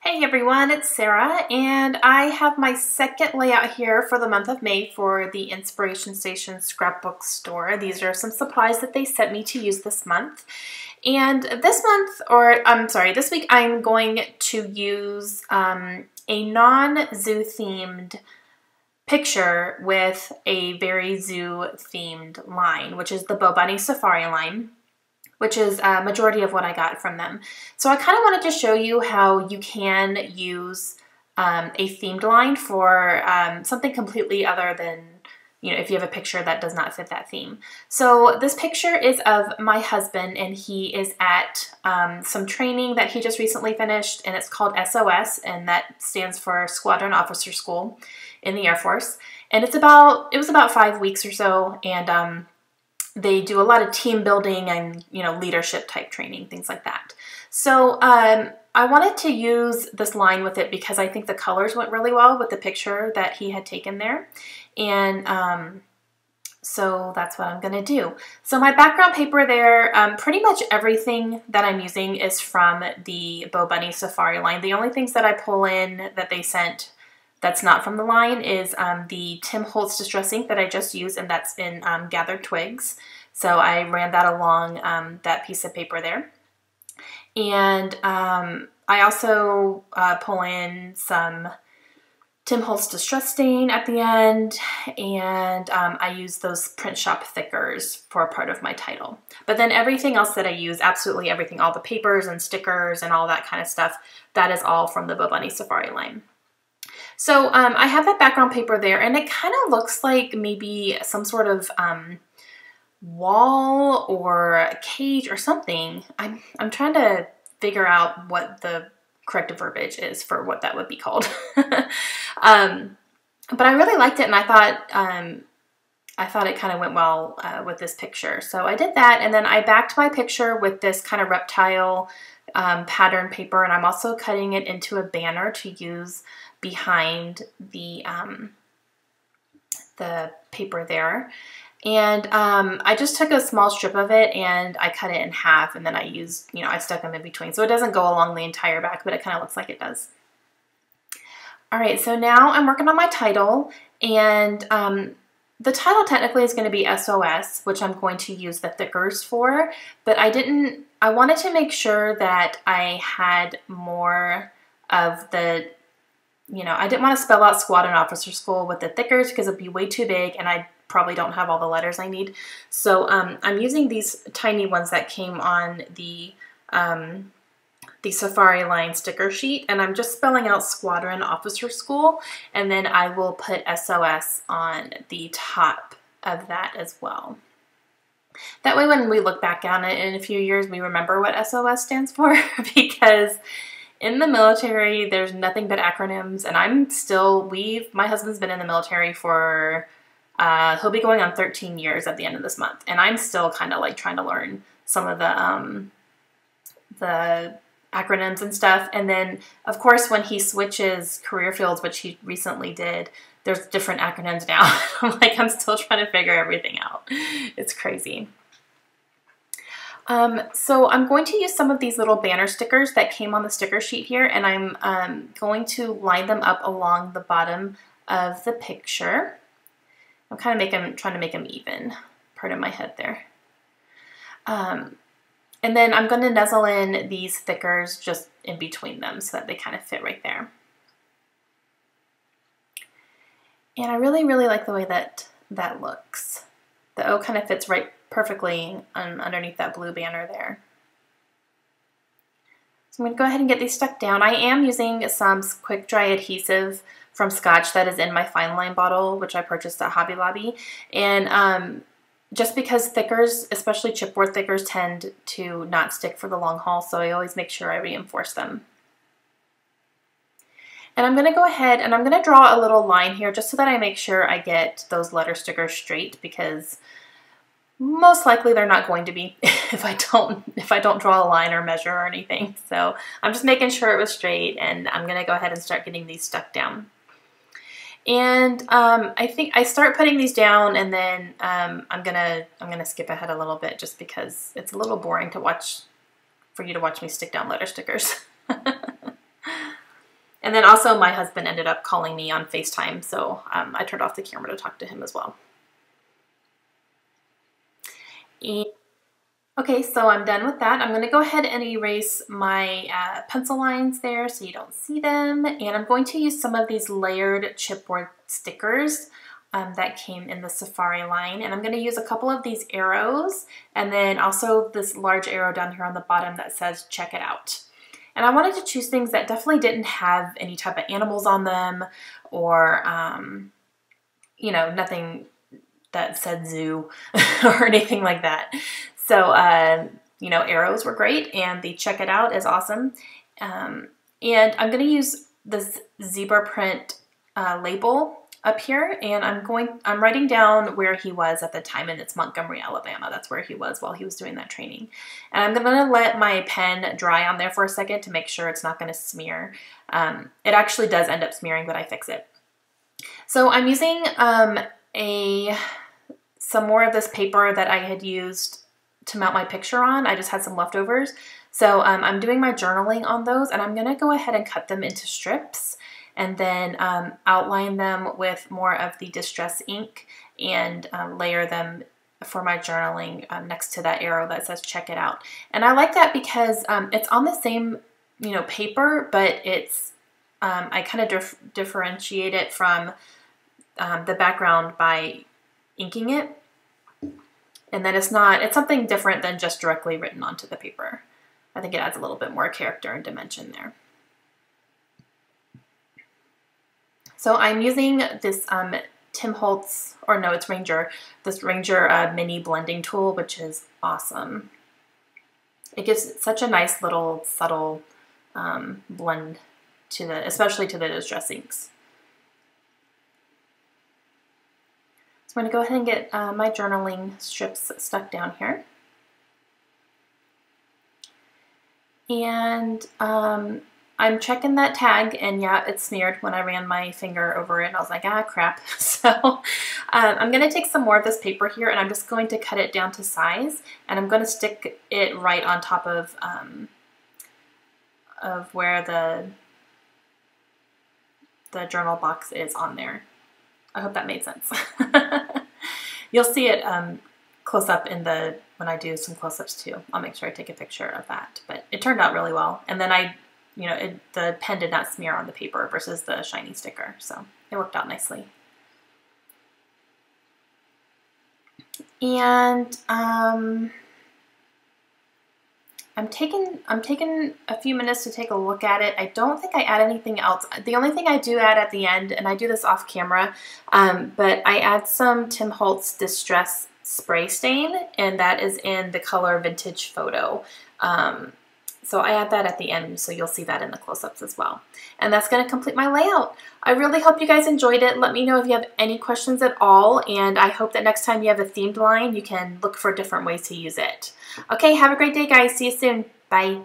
Hey everyone, it's Sarah, and I have my second layout here for the month of May for the Inspiration Station scrapbook store. These are some supplies that they sent me to use this month. And this week I'm going to use a non-zoo themed picture with a very zoo themed line, which is the Bo Bunny Safari line, which is a majority of what I got from them. So I kind of wanted to show you how you can use a themed line for something completely other than, if you have a picture that does not fit that theme. So this picture is of my husband, and he is at some training that he just recently finished, and it's called SOS, and that stands for Squadron Officer School in the Air Force. And it was about 5 weeks or so, and they do a lot of team building and, leadership type training, things like that. So I wanted to use this line with it because I think the colors went really well with the picture that he had taken there. And so that's what I'm going to do. So my background paper there, pretty much everything that I'm using is from the Bo Bunny Safari line. The only things that I pull in that they sent that's not from the line is the Tim Holtz Distress ink that I just used, and that's in Gathered Twigs. So I ran that along that piece of paper there. And I also pull in some Tim Holtz Distress stain at the end, and I use those print shop thickers for a part of my title. But then everything else that I use, absolutely everything, all the papers and stickers and all that kind of stuff, that is all from the Bo Bunny Safari line. So I have that background paper there, and it kind of looks like maybe some sort of wall or a cage or something. I'm trying to figure out what the corrective verbiage is for what that would be called. But I really liked it, and I thought it kind of went well with this picture. So I did that, and then I backed my picture with this kind of reptile pattern paper, and I'm also cutting it into a banner to use behind the paper there. And I just took a small strip of it and I cut it in half, and then I used, I stuck them in between. So it doesn't go along the entire back, but it kind of looks like it does. All right, so now I'm working on my title, and the title technically is going to be SOS, which I'm going to use the thickers for, but I wanted to make sure that I had more of the, I didn't want to spell out Squadron Officer School with the thickers because it'd be way too big, and I probably don't have all the letters I need. So I'm using these tiny ones that came on the Safari line sticker sheet, and I'm just spelling out Squadron Officer School, and then I will put SOS on the top of that as well. That way when we look back on it in a few years, we remember what SOS stands for, because in the military, there's nothing but acronyms, and my husband's been in the military for, he'll be going on 13 years at the end of this month, and I'm still kind of like trying to learn some of the acronyms and stuff. And then, of course, when he switches career fields, which he recently did, there's different acronyms now. I'm still trying to figure everything out. It's crazy. So I'm going to use some of these little banner stickers that came on the sticker sheet here, and I'm going to line them up along the bottom of the picture. I'm kind of trying to make them even, part of my head there. And then I'm going to nuzzle in these thickers just in between them so that they kind of fit right there. And I really, really like the way that looks. The O kind of fits right perfectly underneath that blue banner there. So I'm going to go ahead and get these stuck down. I am using some quick dry adhesive from Scotch that is in my fine line bottle, which I purchased at Hobby Lobby. And just because thickers, especially chipboard thickers, tend to not stick for the long haul, so I always make sure I reinforce them. And I'm going to go ahead and I'm going to draw a little line here just so that I make sure I get those letter stickers straight, because most likely they're not going to be if I don't draw a line or measure or anything. So I'm just making sure it was straight, and I'm going to go ahead and start getting these stuck down. And I think I start putting these down, and then I'm gonna skip ahead a little bit just because it's a little boring to watch, for you to watch me stick down letter stickers. And then also my husband ended up calling me on FaceTime, so I turned off the camera to talk to him as well. And, okay, so I'm done with that. I'm going to go ahead and erase my pencil lines there so you don't see them. And I'm going to use some of these layered chipboard stickers that came in the Safari line. And I'm going to use a couple of these arrows and then also this large arrow down here on the bottom that says check it out. And I wanted to choose things that definitely didn't have any type of animals on them or, you know, nothing that said zoo or anything like that. So, you know, arrows were great and the check it out is awesome. And I'm going to use this zebra print label up here, and I'm writing down where he was at the time, and it's Montgomery, Alabama. That's where he was while he was doing that training. And I'm going to let my pen dry on there for a second to make sure it's not going to smear. It actually does end up smearing, but I fix it. So I'm using some more of this paper that I had used to mount my picture on. I just had some leftovers. So I'm doing my journaling on those, and I'm going to go ahead and cut them into strips and then outline them with more of the distress ink and layer them for my journaling next to that arrow that says check it out. And I like that because it's on the same, you know, paper, but it's I kind of differentiate it from the background by inking it. And then it's something different than just directly written onto the paper. I think it adds a little bit more character and dimension there. So I'm using this Tim Holtz, or no, it's Ranger, this Ranger mini blending tool, which is awesome. It gives such a nice little subtle blend to especially to the distress inks. So I'm going to go ahead and get my journaling strips stuck down here. And I'm checking that tag, and yeah, it smeared when I ran my finger over it, and I was like, ah, crap. So I'm going to take some more of this paper here, and I'm just going to cut it down to size, and I'm going to stick it right on top of where the journal box is on there. I hope that made sense. You'll see it close up when I do some close-ups too. I'll make sure I take a picture of that, but it turned out really well. And then the pen did not smear on the paper versus the shiny sticker, so it worked out nicely. And I'm taking a few minutes to take a look at it. I don't think I add anything else. The only thing I do add at the end, and I do this off camera, but I add some Tim Holtz Distress Spray Stain, and that is in the color Vintage Photo. So I add that at the end, so you'll see that in the close-ups as well. And that's going to complete my layout. I really hope you guys enjoyed it. Let me know if you have any questions at all, and I hope that next time you have a themed line, you can look for different ways to use it. Okay, have a great day, guys. See you soon. Bye.